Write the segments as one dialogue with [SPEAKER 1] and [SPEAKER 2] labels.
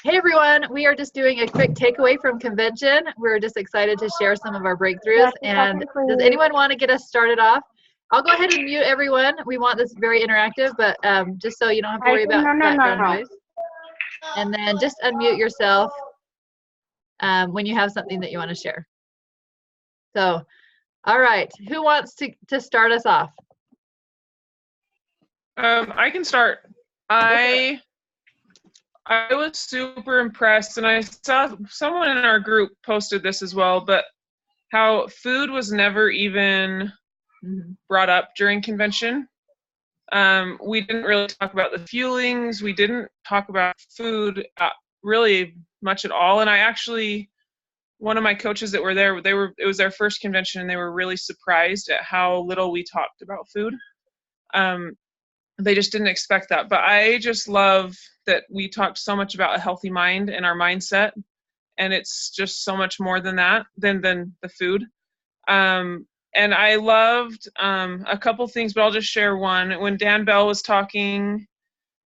[SPEAKER 1] Hey everyone, we are just doing a quick takeaway from convention. We're just excited to share some of our breakthroughs. And does anyone want to get us started off? I'll go ahead and mute everyone. We want this very interactive, but just so you don't have to worry about background noise. And then just unmute yourself when you have something that you want to share. So, all right, who wants to start us off?
[SPEAKER 2] I can start. I was super impressed, and I saw someone in our group posted this as well, but how food was never even brought up during convention. We didn't really talk about the fuelings. We didn't talk about food really much at all. And I actually, one of my coaches that were there, it was their first convention, and they were really surprised at how little we talked about food. They just didn't expect that. But I just love that we talked so much about a healthy mind and our mindset. And it's just so much more than that, than the food. And I loved a couple things, but I'll just share one. When Dan Bell was talking,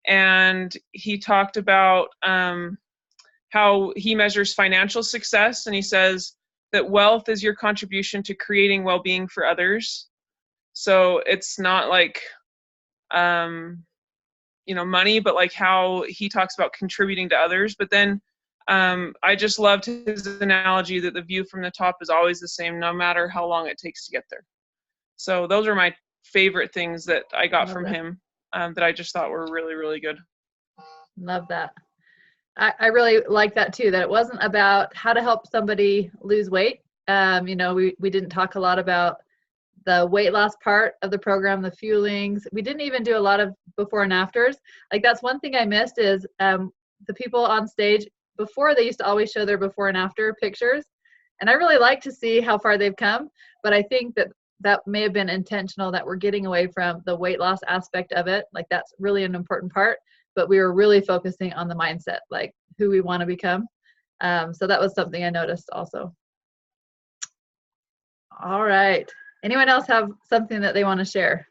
[SPEAKER 2] and he talked about how he measures financial success, and he says that wealth is your contribution to creating well-being for others. So it's not like money, but like how he talks about contributing to others. But then I just loved his analogy that the view from the top is always the same, no matter how long it takes to get there. So those are my favorite things that I got from him that I just thought were really, really good.
[SPEAKER 1] Love that. I really like that too, that it wasn't about how to help somebody lose weight. We didn't talk a lot about the weight loss part of the program, the fuelings. We didn't even do a lot of before and afters. Like, that's one thing I missed is the people on stage before, they used to always show their before and after pictures. And I really like to see how far they've come. But I think that may have been intentional, that we're getting away from the weight loss aspect of it. Like, that's really an important part. But we were really focusing on the mindset, like who we want to become. So that was something I noticed also. All right. Anyone else have something that they want to share?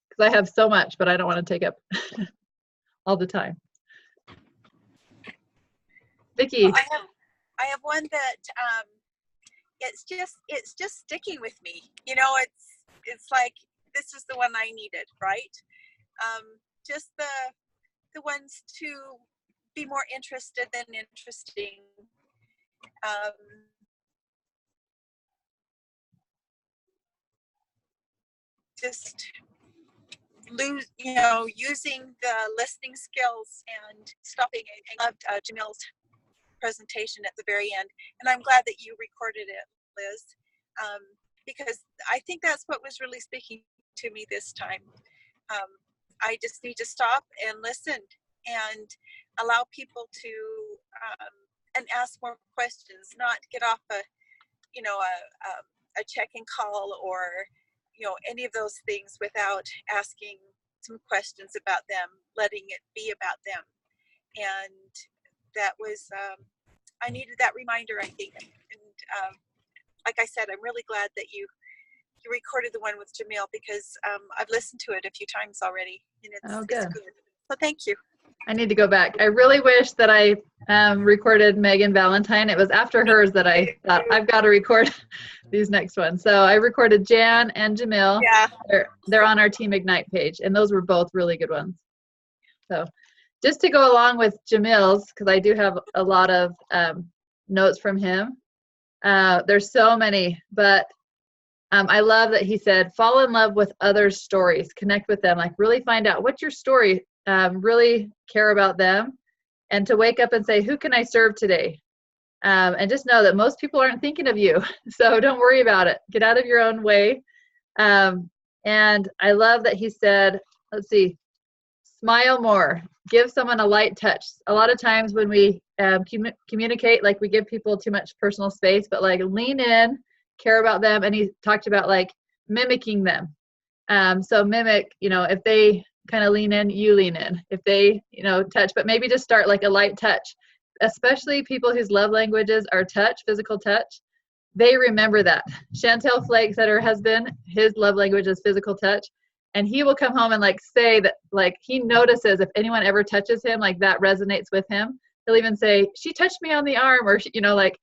[SPEAKER 1] Because I have so much, but I don't want to take up all the time. Vicki.
[SPEAKER 3] Well, I have one that it's just sticking with me. It's like, this is the one I needed, right? Just the ones to be more interested than interesting. Just using the listening skills and stopping. I loved Jamil's presentation at the very end, and I'm glad that you recorded it, Liz, because I think that's what was really speaking to me this time. I just need to stop and listen and allow people to and ask more questions, not get off a check-in call or any of those things without asking some questions about them, letting it be about them. And that was I needed that reminder, I think. And like I said, I'm really glad that you recorded the one with Jamil, because I've listened to it a few times already, and it's good. So thank you.
[SPEAKER 1] I need to go back. I really wish that I recorded Megan Valentine. It was after hers that I thought, I've got to record these next ones. So I recorded Jan and Jamil.
[SPEAKER 3] Yeah.
[SPEAKER 1] They're on our Team Ignite page, and those were both really good ones. So just to go along with Jamil's, because I do have a lot of notes from him. There's so many, but I love that he said, fall in love with others' stories, connect with them, like really find out what's your story, really care about them, and to wake up and say, who can I serve today? And just know that most people aren't thinking of you. So don't worry about it. Get out of your own way. And I love that he said, let's see, smile more, give someone a light touch. A lot of times when we communicate, like we give people too much personal space, but like lean in, care about them. And he talked about like mimicking them. So mimic, if they kind of lean in, you lean in. If they, touch, but maybe just start like a light touch, especially people whose love languages are touch, physical touch. They remember that. Chantel Flake said her husband, his love language is physical touch. And he will come home and like say that, like, he notices if anyone ever touches him, like that resonates with him. He'll even say, she touched me on the arm, or, you know, like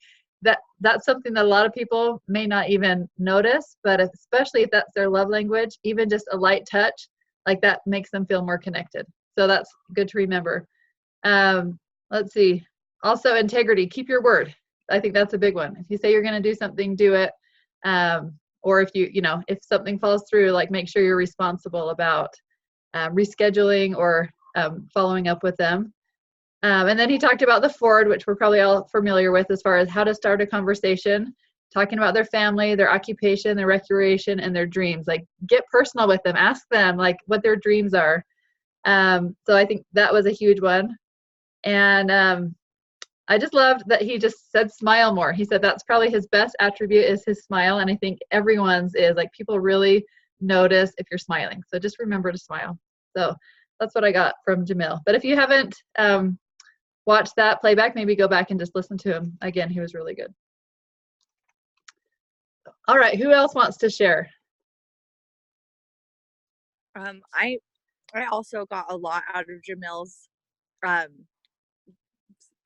[SPEAKER 1] that's something that a lot of people may not even notice, but especially if that's their love language, even just a light touch, like that makes them feel more connected. So that's good to remember. Let's see. Also, integrity, keep your word. I think that's a big one. If you say you're going to do something, do it. Or if you know, if something falls through, like make sure you're responsible about rescheduling or following up with them. And then he talked about the Ford, which we're probably all familiar with, as far as how to start a conversation, talking about their family, their occupation, their recreation, and their dreams. Like, get personal with them. Ask them like what their dreams are. So I think that was a huge one. And I just loved that he just said smile more. He said that's probably his best attribute is his smile. And I think everyone's is, like, people really notice if you're smiling. So just remember to smile. So that's what I got from Jamil. But if you haven't watched that playback, maybe go back and just listen to him again. He was really good. All right, who else wants to share?
[SPEAKER 4] I also got a lot out of Jamil's.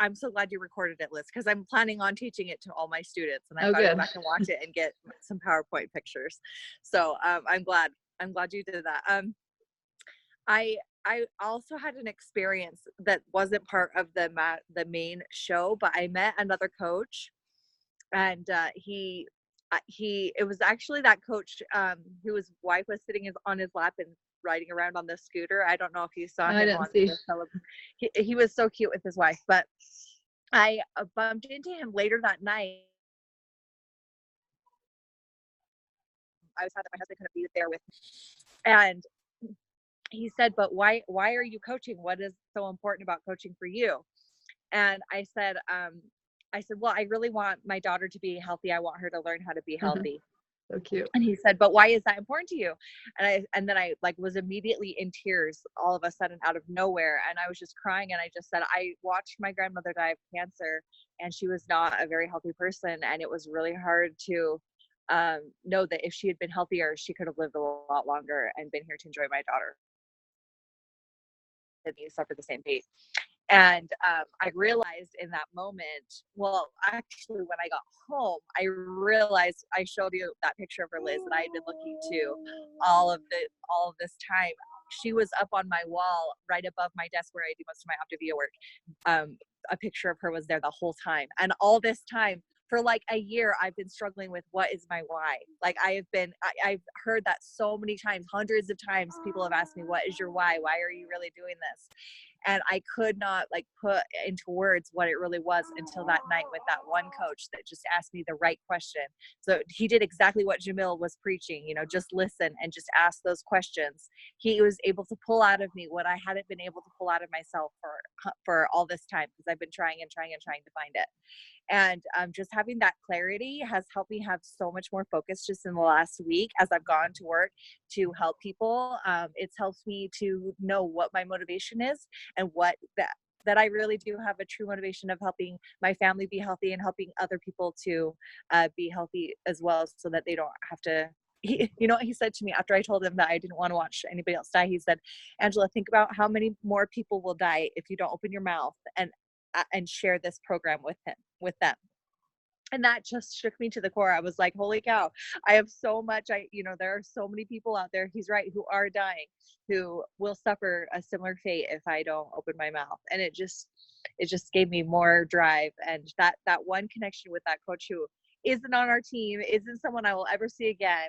[SPEAKER 4] I'm so glad you recorded it, Liz, because I'm planning on teaching it to all my students, and I've got to go back and watch it and get some PowerPoint pictures. So I'm glad you did that. I also had an experience that wasn't part of the main show, but I met another coach, and it was actually that coach whose wife was sitting on his lap and riding around on the scooter. I don't know if you saw him.
[SPEAKER 1] I didn't see.
[SPEAKER 4] He was so cute with his wife, but I bumped into him later that night. I was sad that my husband couldn't be there with me. And he said, but why are you coaching? What is so important about coaching for you? And I said, well, I really want my daughter to be healthy. I want her to learn how to be healthy.
[SPEAKER 1] So cute.
[SPEAKER 4] And he said, but why is that important to you? And then I like was immediately in tears all of a sudden out of nowhere. And I was just crying. And I just said, I watched my grandmother die of cancer, and she was not a very healthy person. And it was really hard to know that if she had been healthier, she could have lived a lot longer and been here to enjoy my daughter. And he suffered the same fate. And I realized in that moment, well, actually, when I got home, I realized, I showed you that picture of her, Liz, that I had been looking to all of this time. She was up on my wall right above my desk where I do most of my Optavia work. A picture of her was there the whole time. And all this time, for like a year, I've been struggling with what is my why. Like I've heard that so many times, hundreds of times, people have asked me, what is your why? Why are you really doing this? And I could not like put into words what it really was until that night with that one coach that just asked me the right question. So he did exactly what Jamil was preaching, just listen and just ask those questions. He was able to pull out of me what I hadn't been able to pull out of myself for all this time, because I've been trying to find it. And just having that clarity has helped me have so much more focus just in the last week as I've gone to work to help people. It's helped me to know what my motivation is, and what that I really do have a true motivation of helping my family be healthy and helping other people to be healthy as well, so that they don't have to. You know what he said to me after I told him that I didn't want to watch anybody else die? He said, Angela, think about how many more people will die if you don't open your mouth and share this program with them. And that just shook me to the core. I was like, holy cow, I have so much, there are so many people out there, he's right, who are dying, who will suffer a similar fate if I don't open my mouth. And it just gave me more drive. And that one connection with that coach, who isn't on our team, isn't someone I will ever see again,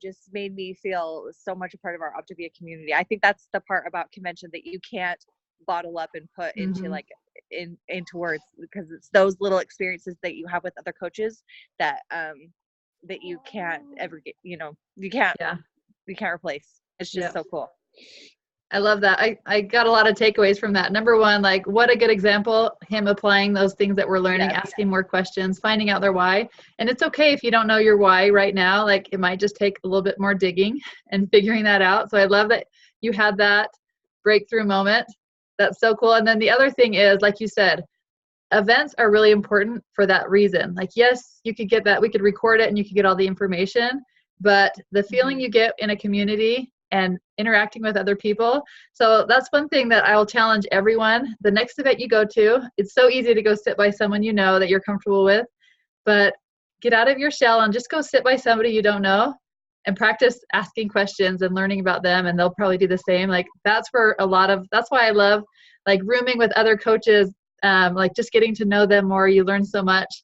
[SPEAKER 4] just made me feel so much a part of our Optavia community. I think that's the part about convention that you can't bottle up and put into like into words, because it's those little experiences that you have with other coaches that that you can't ever get, you can't replace. It's just so cool.
[SPEAKER 1] I love that. I got a lot of takeaways from that. Number one, like, what a good example, him applying those things that we're learning, asking more questions, finding out their why. And it's okay if you don't know your why right now. Like, it might just take a little bit more digging and figuring that out. So I love that you had that breakthrough moment. That's so cool. And then the other thing is, like you said, events are really important for that reason. Like, yes, you could get that, we could record it and you could get all the information, but the feeling you get in a community and interacting with other people. So that's one thing that I will challenge everyone. The next event you go to, it's so easy to go sit by someone you know that you're comfortable with, but get out of your shell and just go sit by somebody you don't know and practice asking questions and learning about them, and they'll probably do the same. Like that's why I love like rooming with other coaches, like just getting to know them more. You learn so much.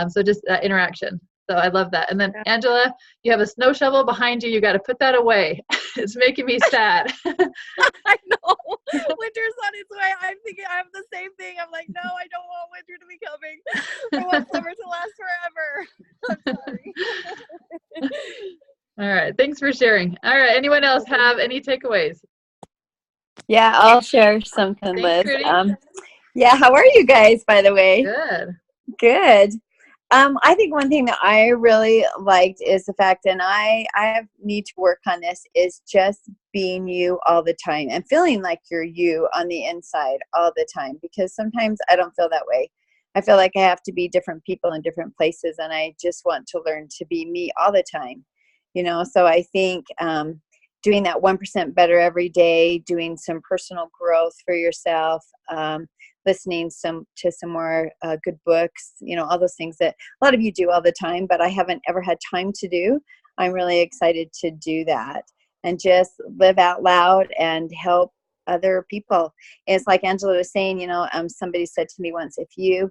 [SPEAKER 1] So just that interaction. So I love that. And then Angela, you have a snow shovel behind you. You got to put that away. It's making me sad.
[SPEAKER 4] I know. Winter's on its way. I'm thinking I have the same thing. I'm like, no, I don't want winter to be coming. I want summer to last forever. I'm sorry.
[SPEAKER 1] All right. Thanks for sharing. All right. Anyone else have any takeaways?
[SPEAKER 5] Yeah, I'll share something,
[SPEAKER 1] Thanks,
[SPEAKER 5] Liz.
[SPEAKER 1] Trudy.
[SPEAKER 5] Yeah, how are you guys, by the way?
[SPEAKER 1] Good.
[SPEAKER 5] Good. I think one thing that I really liked is the fact, and I need to work on this, is just being you all the time and feeling like you're you on the inside all the time, because sometimes I don't feel that way. I feel like I have to be different people in different places, and I just want to learn to be me all the time, you know. So I think doing that 1% better every day, doing some personal growth for yourself, listening to some more good books, you know, all those things that a lot of you do all the time, but I haven't ever had time to do. I'm really excited to do that and just live out loud and help other people. It's like Angela was saying, you know, somebody said to me once, if you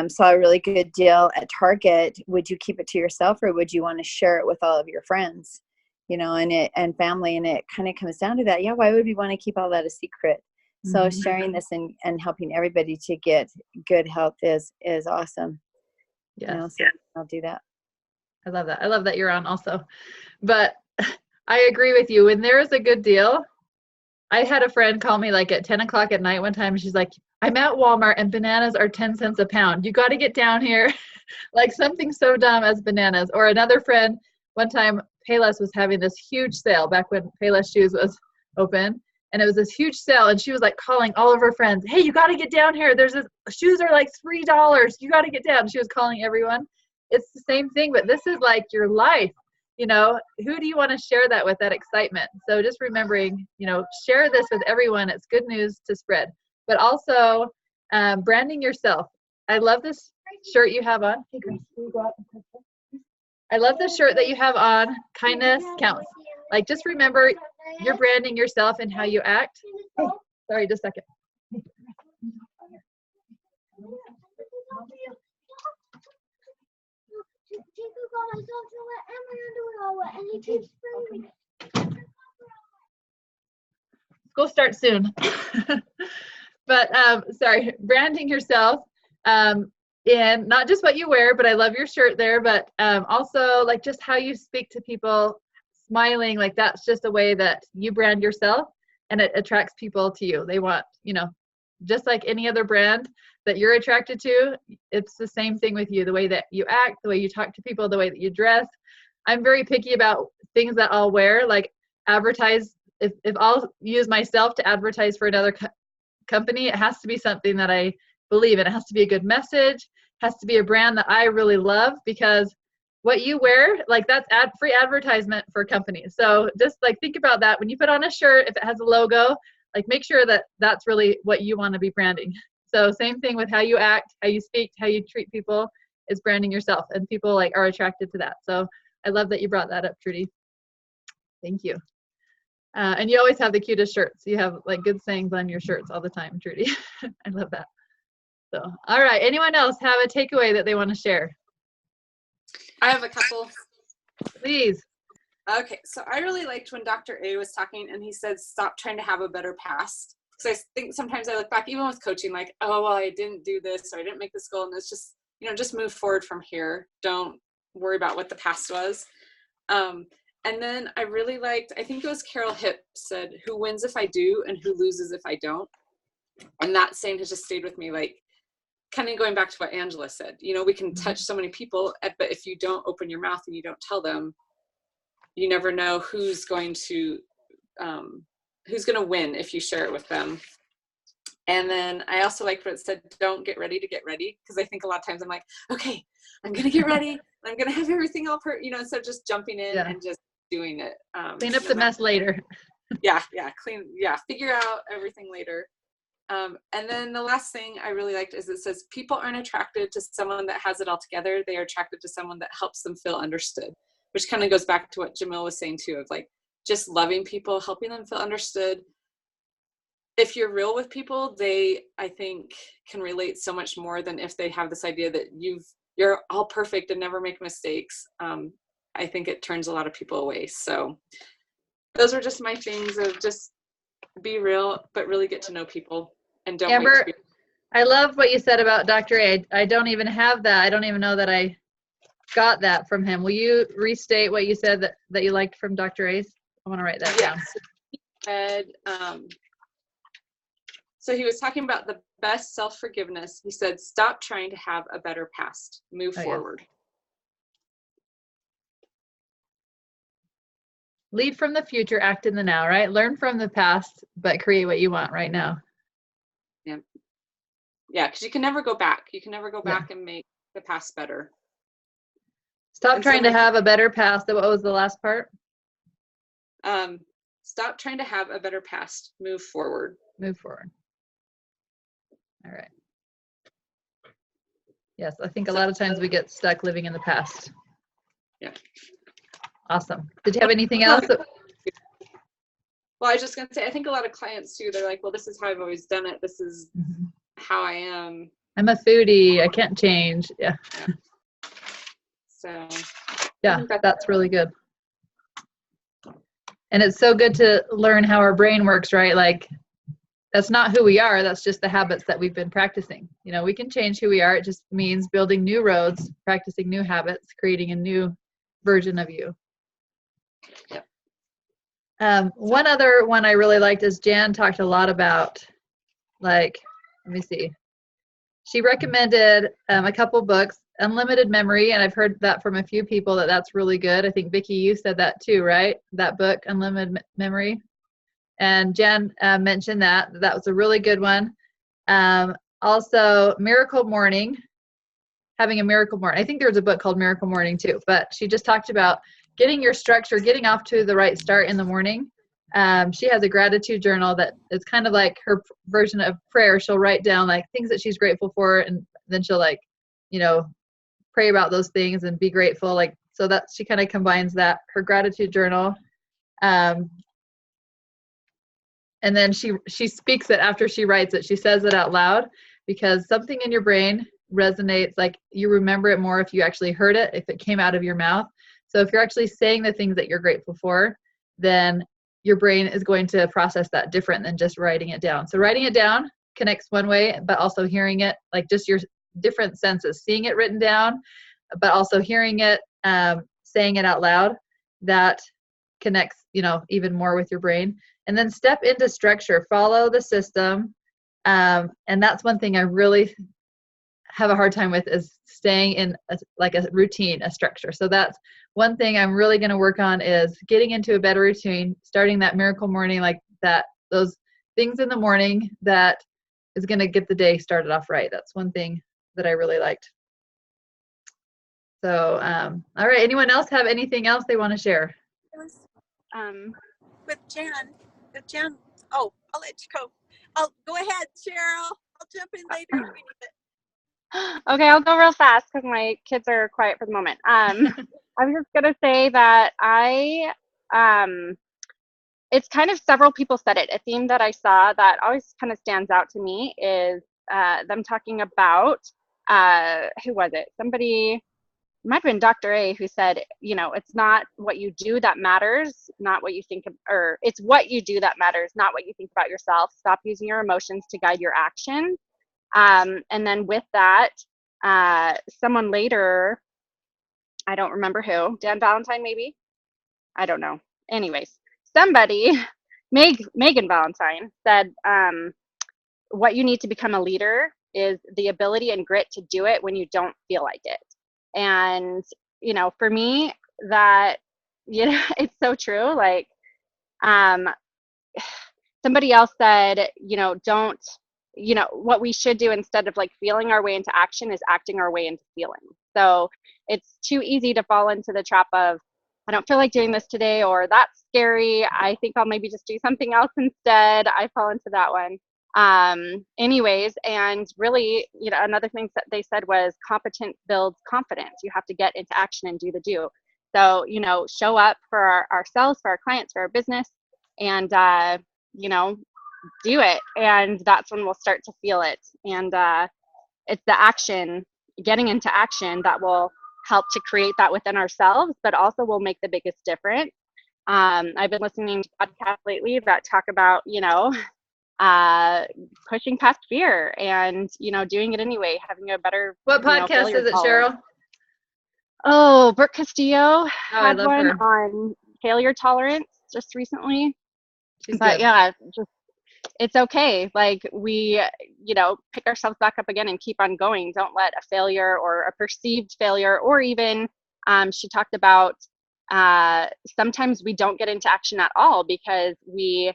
[SPEAKER 5] saw a really good deal at Target, would you keep it to yourself or would you want to share it with all of your friends, you know, and family? And it kind of comes down to that. Yeah, why would we want to keep all that a secret? So sharing this and helping everybody to get good health is awesome.
[SPEAKER 1] Yes.
[SPEAKER 5] You know, so I'll do that.
[SPEAKER 1] I love that. I love that you're on also. But I agree with you. When there is a good deal, I had a friend call me like at 10 o'clock at night one time. And she's like, I'm at Walmart and bananas are 10 cents a pound. You got to get down here. Like something so dumb as bananas. Or another friend, one time Payless was having this huge sale back when Payless Shoes was open. And it was this huge sale, and she was like calling all of her friends, hey, you got to get down here. There's this, shoes are like $3. You got to get down. She was calling everyone. It's the same thing, but this is like your life. You know, who do you want to share that with, that excitement? So just remembering, you know, share this with everyone. It's good news to spread. But also branding yourself. I love this shirt you have on. Hey, Grace, can you go out and touch this? I love the shirt that you have on. Kindness counts. Like, just remember, you're branding yourself and how you act. Hey, sorry, just a second. School starts soon. But sorry, branding yourself in not just what you wear, but I love your shirt there, but also like just how you speak to people. Smiling, like that's just a way that you brand yourself and it attracts people to you. They want, you know, just like any other brand that you're attracted to, it's the same thing with you. The way that you act, the way you talk to people, the way that you dress. I'm very picky about things that I'll wear, like advertise. If I'll use myself to advertise for another company, it has to be something that I believe in. It has to be a good message, has to be a brand that I really love, because what you wear, like that's free advertisement for companies. So just like think about that when you put on a shirt, if it has a logo, like make sure that that's really what you want to be branding. So same thing with how you act, how you speak, how you treat people is branding yourself, and people like are attracted to that. So I love that you brought that up, Trudy. Thank you. And you always have the cutest shirts. You have like good sayings on your shirts all the time, Trudy. I love that. So, all right. Anyone else have a takeaway that they want to share?
[SPEAKER 6] I have a couple.
[SPEAKER 1] Please.
[SPEAKER 6] Okay, so I really liked when Dr. A was talking and he said, stop trying to have a better past. Because I think sometimes I look back, even with coaching, like, oh, well, I didn't do this or I didn't make this goal. And it's just, you know, just move forward from here. Don't worry about what the past was. And then I really liked, I think it was Carol Hipp said, who wins if I do and who loses if I don't. And that saying has just stayed with me, like, kind of going back to what Angela said, you know, we can touch so many people, but if you don't open your mouth and you don't tell them, you never know who's going to win if you share it with them. And then I also liked what it said, don't get ready to get ready. Because I think a lot of times I'm like, okay, I'm going to get ready. I'm going to have everything all, you know, instead of just jumping in and just doing it.
[SPEAKER 1] Clean up the mess later.
[SPEAKER 6] Figure out everything later. And then the last thing I really liked is it says, people aren't attracted to someone that has it all together. They are attracted to someone that helps them feel understood, which kind of goes back to what Jamil was saying too, of like just loving people, helping them feel understood. If you're real with people, they, I think, can relate so much more than if they have this idea that you're all perfect and never make mistakes. I think it turns a lot of people away. So those are just my things of just be real, but really get to know people and don't
[SPEAKER 1] Amber,
[SPEAKER 6] wait to be.
[SPEAKER 1] I love what you said about Dr. A. I don't even have that. I don't even know that I got that from him. Will you restate what you said that you liked from Dr. A's? I want to write that down.
[SPEAKER 6] Yes. So he was talking about the best self-forgiveness. He said, stop trying to have a better past. Move forward.
[SPEAKER 1] Lead from the future, act in the now, right? Learn from the past, but create what you want right now.
[SPEAKER 6] Yeah, because you can never go back. You can never go back and make the past better.
[SPEAKER 1] Stop trying to have a better past. What was the last part?
[SPEAKER 6] Stop trying to have a better past. Move forward.
[SPEAKER 1] Move forward. All right. Yes, I think a lot of times we get stuck living in the past.
[SPEAKER 6] Yeah.
[SPEAKER 1] Awesome. Did you have anything else?
[SPEAKER 6] Well, I was just going to say, I think a lot of clients too, they're like, well, this is how I've always done it. This is how I am.
[SPEAKER 1] I'm a foodie. I can't change. Yeah.
[SPEAKER 6] So.
[SPEAKER 1] Yeah, that's really good. And it's so good to learn how our brain works, right? Like, that's not who we are. That's just the habits that we've been practicing. You know, we can change who we are. It just means building new roads, practicing new habits, creating a new version of you.
[SPEAKER 6] Yep.
[SPEAKER 1] One other one I really liked is Jan talked a lot about, like, let me see. She recommended a couple books, Unlimited Memory, and I've heard that from a few people that's really good. I think, Vicki, you said that too, right? That book, Unlimited Memory. And Jan mentioned that was a really good one. Also, Miracle Morning, having a miracle morning. I think there's a book called Miracle Morning too, but she just talked about getting your structure, getting off to the right start in the morning. She has a gratitude journal that is kind of like her version of prayer. She'll write down like things that she's grateful for, and then she'll like, you know, pray about those things and be grateful. Like, so that she kind of combines that, her gratitude journal. And then she speaks it after she writes it. She says it out loud because something in your brain resonates, like you remember it more if you actually heard it, if it came out of your mouth. So if you're actually saying the things that you're grateful for, then your brain is going to process that different than just writing it down. So writing it down connects one way, but also hearing it, like just your different senses, seeing it written down, but also hearing it, saying it out loud, that connects, you know, even more with your brain. And then step into structure, follow the system. And that's one thing I really have a hard time with, is staying in like a routine, a structure. So that's one thing I'm really going to work on, is getting into a better routine, starting that miracle morning, like that, those things in the morning that is going to get the day started off right. That's one thing that I really liked. So, all right. Anyone else have anything else they want to share?
[SPEAKER 3] With Jan, oh, I'll let you go. I'll go ahead, Cheryl. I'll jump in later if we need it.
[SPEAKER 7] Okay, I'll go real fast because my kids are quiet for the moment. I was just gonna say that it's kind of, several people said it. A theme that I saw that always kind of stands out to me is them talking about, who was it? Somebody, it might have been Dr. A, who said, you know, it's not what you do that matters, not what you think of, or it's what you do that matters, not what you think about yourself. Stop using your emotions to guide your actions. And then with that, someone later, I don't remember who, Dan Valentine maybe? I don't know. Anyways, somebody, Megan Valentine said, what you need to become a leader is the ability and grit to do it when you don't feel like it. And, you know, for me, that, you know, it's so true. Like, somebody else said, you know, don't, you know, what we should do instead of like feeling our way into action is acting our way into feeling. So it's too easy to fall into the trap of, I don't feel like doing this today, or that's scary. I think I'll maybe just do something else instead. I fall into that one. Anyways, and really, another thing that they said was competence builds confidence. You have to get into action and do the do. So, show up for ourselves, for our clients, for our business, and, do it. And that's when we'll start to feel it. And it's the action, getting into action, that will help to create that within ourselves, but also will make the biggest difference. I've been listening to podcasts lately that talk about, pushing past fear and, doing it anyway, having a better.
[SPEAKER 1] What podcast is it, Cheryl?
[SPEAKER 7] Oh, Brooke Castillo
[SPEAKER 1] I
[SPEAKER 7] had
[SPEAKER 1] love
[SPEAKER 7] one
[SPEAKER 1] her.
[SPEAKER 7] on failure tolerance just recently.
[SPEAKER 1] She's
[SPEAKER 7] But
[SPEAKER 1] good.
[SPEAKER 7] yeah, just it's okay. Like we, pick ourselves back up again and keep on going. Don't let a failure or a perceived failure, or even she talked about sometimes we don't get into action at all because we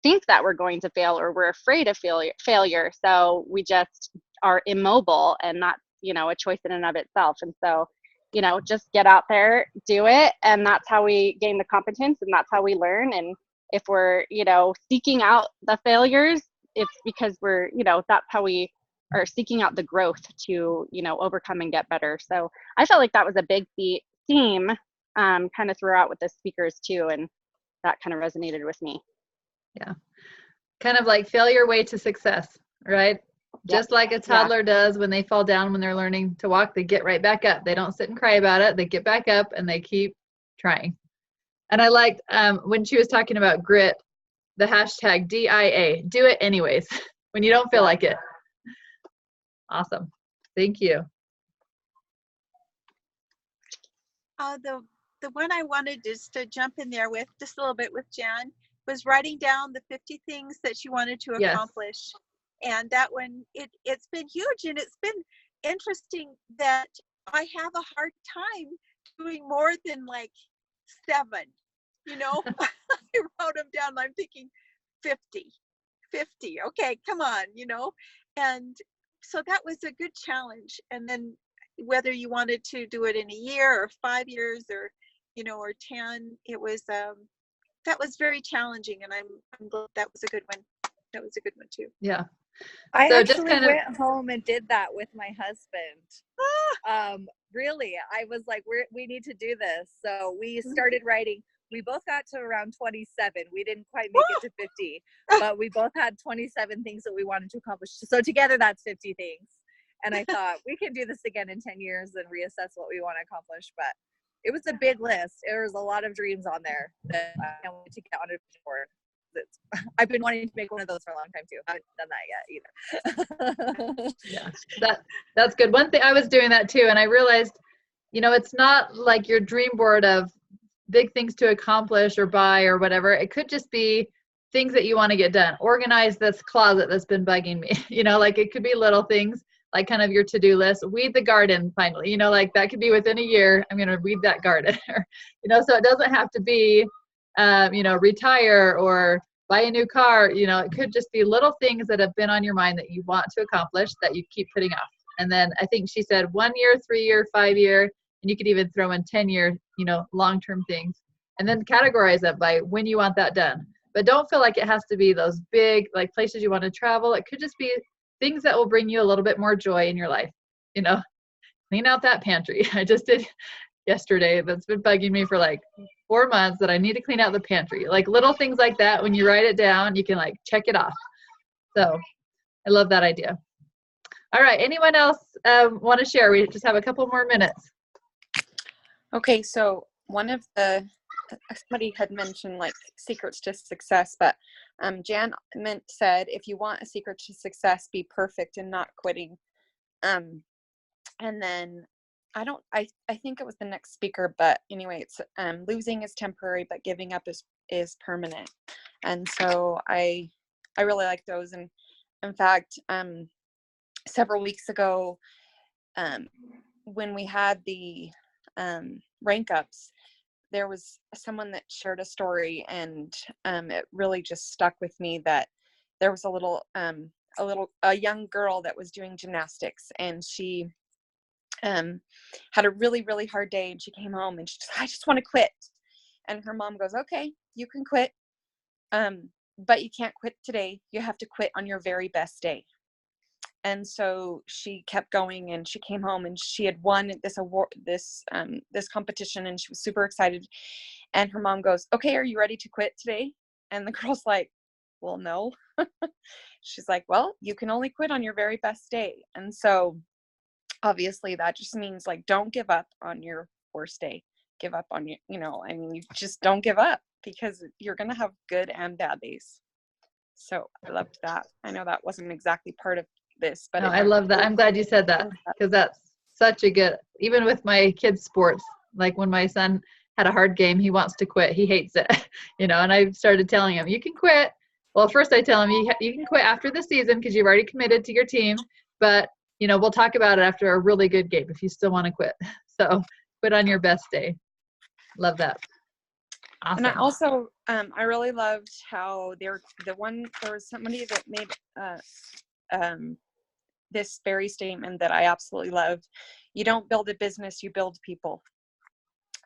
[SPEAKER 7] think that we're going to fail, or we're afraid of failure. So we just are immobile, and that's, a choice in and of itself. And so, just get out there, do it. And that's how we gain the competence, and that's how we learn. And if we're, seeking out the failures, it's because we're, that's how we are seeking out the growth to, overcome and get better. So I felt like that was a big theme kind of throughout with the speakers too. And that kind of resonated with me.
[SPEAKER 1] Yeah. Kind of like fail your way to success, right?
[SPEAKER 7] Yep.
[SPEAKER 1] Just like a toddler does when they fall down when they're learning to walk, they get right back up. They don't sit and cry about it. They get back up and they keep trying. And I liked when she was talking about grit, the hashtag DIA, do it anyways, when you don't feel like it. Awesome. Thank you.
[SPEAKER 3] The one I wanted just to jump in there with just a little bit with Jan was writing down the 50 things that she wanted to
[SPEAKER 1] Yes.
[SPEAKER 3] accomplish. And that one, it's been huge, and it's been interesting that I have a hard time doing more than like 7, I wrote them down. I'm thinking 50, okay, come on, and so that was a good challenge. And then whether you wanted to do it in a year or 5 years or, or 10, it was, that was very challenging. And I'm glad that was a good one. That was a good one too.
[SPEAKER 1] Yeah.
[SPEAKER 4] I
[SPEAKER 1] So just
[SPEAKER 4] actually
[SPEAKER 1] kind of-
[SPEAKER 4] went home and did that with my husband. Really, I was like, we need to do this. So we started writing. We both got to around 27. We didn't quite make it to 50, but we both had 27 things that we wanted to accomplish. So together that's 50 things. And I thought we can do this again in 10 years and reassess what we want to accomplish. But it was a big list. There was a lot of dreams on there that I can't wait to get on a vision board. I've been wanting to make one of those for a long time too. I haven't done that yet either.
[SPEAKER 1] Yeah, that's good. One thing, I was doing that too, and I realized, it's not like your dream board of big things to accomplish or buy or whatever. It could just be things that you want to get done. Organize this closet that's been bugging me. Like it could be little things, like kind of your to-do list. Weed the garden finally. Like that could be within a year. I'm going to weed that garden. So it doesn't have to be retire or buy a new car. It could just be little things that have been on your mind that you want to accomplish that you keep putting off. And then I think she said 1 year, 3 year, 5 year, and you could even throw in 10 year, long-term things, and then categorize that by when you want that done. But don't feel like it has to be those big, like places you want to travel. It could just be things that will bring you a little bit more joy in your life. Clean out that pantry. I just did yesterday. That's been bugging me for like 4 months that I need to clean out the pantry. Like little things like that. When you write it down, you can like check it off. So I love that idea. All right. Anyone else want to share? We just have a couple more minutes.
[SPEAKER 8] Okay. So somebody had mentioned like secrets to success, but Jan said, if you want a secret to success, be perfect and not quitting. And then I think it was the next speaker, but anyway, it's losing is temporary, but giving up is permanent. And so I really like those. And in fact, several weeks ago, when we had the rank ups, there was someone that shared a story, and it really just stuck with me that there was a young girl that was doing gymnastics, and she had a really, really hard day, and she came home and I just want to quit. And her mom goes, okay, you can quit. But you can't quit today. You have to quit on your very best day. And so she kept going, and she came home and she had won this award, this competition, and she was super excited. And her mom goes, okay, are you ready to quit today? And the girl's like, well, no. She's like, well, you can only quit on your very best day. And so obviously that just means like, don't give up on your worst day. Give up on your, you just don't give up, because you're going to have good and bad days. So I loved that. I know that wasn't exactly part of this, but
[SPEAKER 1] No, I love that. I'm glad you said that, because that's such a good, even with my kids' sports, like when my son had a hard game, he wants to quit. He hates it, and I started telling him, you can quit. Well, first I tell him you can quit after the season because you've already committed to your team, but we'll talk about it after a really good game if you still want to quit. So quit on your best day. Love that. Awesome.
[SPEAKER 8] And I also, I really loved how there was somebody that made this very statement that I absolutely loved. You don't build a business, you build people.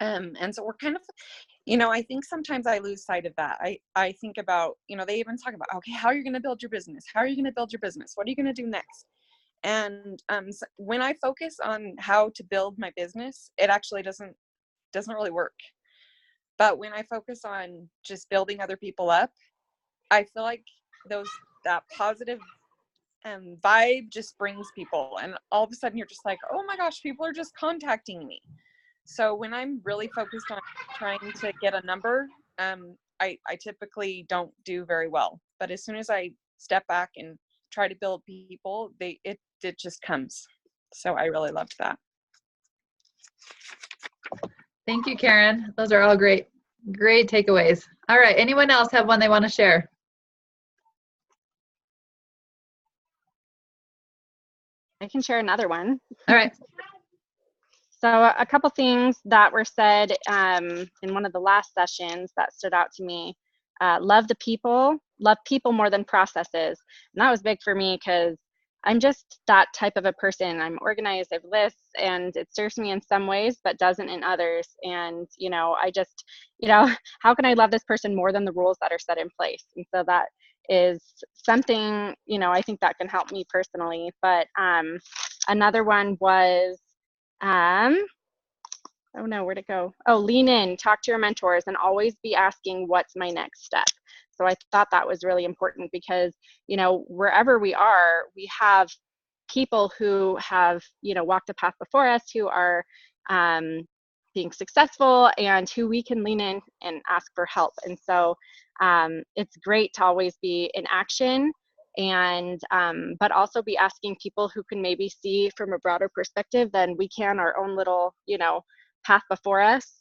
[SPEAKER 8] And so we're kind of, I think sometimes I lose sight of that. I think about, they even talk about, okay, how are you going to build your business? How are you going to build your business? What are you going to do next? And so when I focus on how to build my business, it actually doesn't really work. But when I focus on just building other people up, I feel like that positive vibe just brings people. And all of a sudden you're just like, oh my gosh, people are just contacting me. So when I'm really focused on trying to get a number, I typically don't do very well. But as soon as I step back and try to build people, it just comes. So I really loved that.
[SPEAKER 1] Thank you, Karen. Those are all great takeaways. All right. Anyone else have one they want to share?
[SPEAKER 7] I can share another one.
[SPEAKER 1] All right.
[SPEAKER 7] So a couple things that were said in one of the last sessions that stood out to me. Love people more than processes. And that was big for me because I'm just that type of a person. I'm organized, I have lists, and it serves me in some ways, but doesn't in others. And, I just, how can I love this person more than the rules that are set in place? And so that is something, I think that can help me personally. But another one was, oh no, where'd it go? Oh, lean in, talk to your mentors, and always be asking, what's my next step? So I thought that was really important because, wherever we are, we have people who have, walked a path before us who are being successful and who we can lean in and ask for help. And so it's great to always be in action and but also be asking people who can maybe see from a broader perspective than we can our own little, path before us.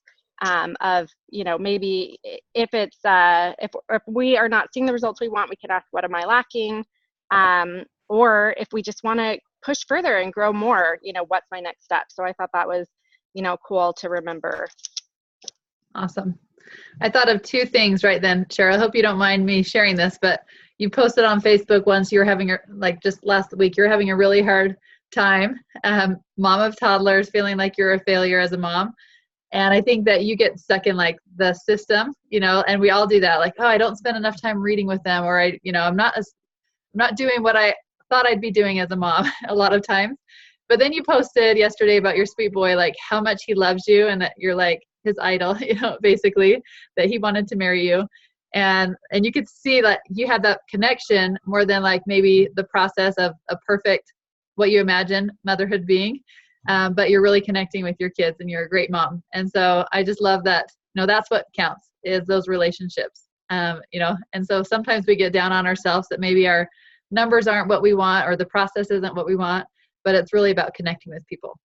[SPEAKER 7] Of maybe if it's if we are not seeing the results we want, we can ask, what am I lacking? Or if we just want to push further and grow more, what's my next step? So I thought that was cool to remember.
[SPEAKER 1] Awesome. I thought of two things right then, Cheryl. I hope you don't mind me sharing this, but you posted on Facebook once you were having just last week, you're having a really hard time, mom of toddlers, feeling like you're a failure as a mom. And I think that you get stuck in the system, and we all do that. Like, oh, I don't spend enough time reading with them, or I'm not doing what I thought I'd be doing as a mom a lot of times. But then you posted yesterday about your sweet boy, like how much he loves you and that you're like his idol, basically, that he wanted to marry you. And you could see that you had that connection more than maybe the process of a perfect, what you imagine motherhood being. But you're really connecting with your kids and you're a great mom. And so I just love that, that's what counts, is those relationships, and so sometimes we get down on ourselves that maybe our numbers aren't what we want or the process isn't what we want, but it's really about connecting with people.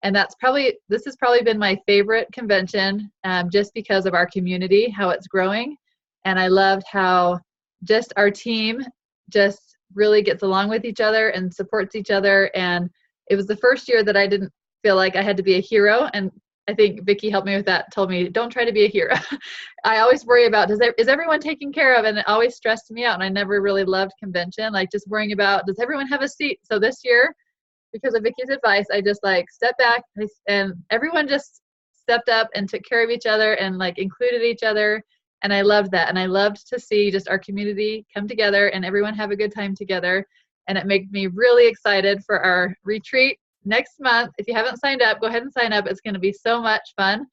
[SPEAKER 1] And this has probably been my favorite convention, just because of our community, how it's growing. And I loved how just our team just really gets along with each other and supports each other. And it was the first year that I didn't feel like I had to be a hero. And I think Vicki helped me with that, told me, don't try to be a hero. I always worry about, is everyone taken care of? And it always stressed me out. And I never really loved convention, just worrying about, does everyone have a seat? So this year, because of Vicky's advice, I just like stepped back and everyone just stepped up and took care of each other and like included each other. And I loved that. And I loved to see just our community come together and everyone have a good time together. And it made me really excited for our retreat next month. If you haven't signed up, go ahead and sign up. It's going to be so much fun.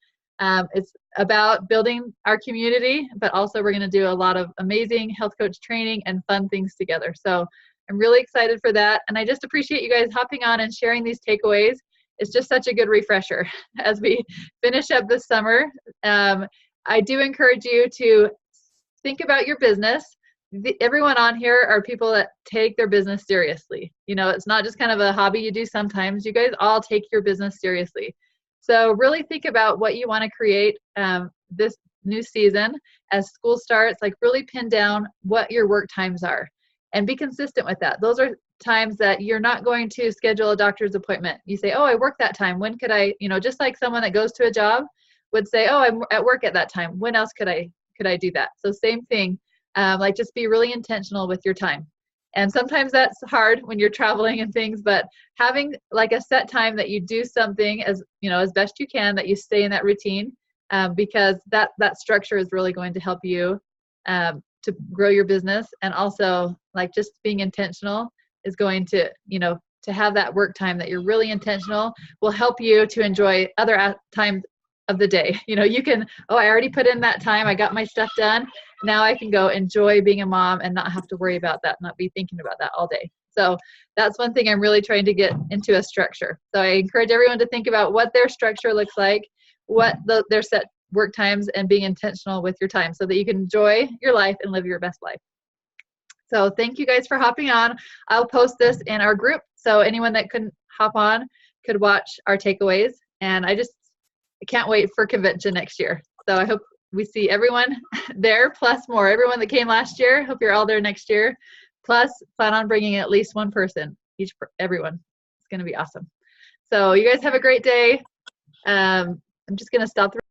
[SPEAKER 1] It's about building our community, but also we're going to do a lot of amazing health coach training and fun things together. So I'm really excited for that. And I just appreciate you guys hopping on and sharing these takeaways. It's just such a good refresher as we finish up this summer. I do encourage you to think about your business. Everyone on here are people that take their business seriously. You know, it's not just kind of a hobby you do sometimes. You guys all take your business seriously. So really think about what you want to create this new season as school starts. Like really pin down what your work times are and be consistent with that. Those are times that you're not going to schedule a doctor's appointment. You say, oh, I work that time. When could I, you know, just like someone that goes to a job would say, oh, I'm at work at that time. When else could I do that? So same thing, like just be really intentional with your time. And sometimes that's hard when you're traveling and things, but having like a set time that you do something as, you know, as best you can, that you stay in that routine, because that structure is really going to help you to grow your business. And also like just being intentional is going to, you know, to have that work time that you're really intentional will help you to enjoy other times of the day. You know, you can, oh, I already put in that time. I got my stuff done. Now I can go enjoy being a mom and not have to worry about that, not be thinking about that all day. So that's one thing I'm really trying to get into a structure. So I encourage everyone to think about what their structure looks like, what their set work times, and being intentional with your time so that you can enjoy your life and live your best life. So thank you guys for hopping on. I'll post this in our group so anyone that couldn't hop on could watch our takeaways. And I can't wait for convention next year. So I hope we see everyone there, plus more. Everyone that came last year, hope you're all there next year. Plus, plan on bringing at least one person, everyone. It's going to be awesome. So you guys have a great day. I'm just going to stop the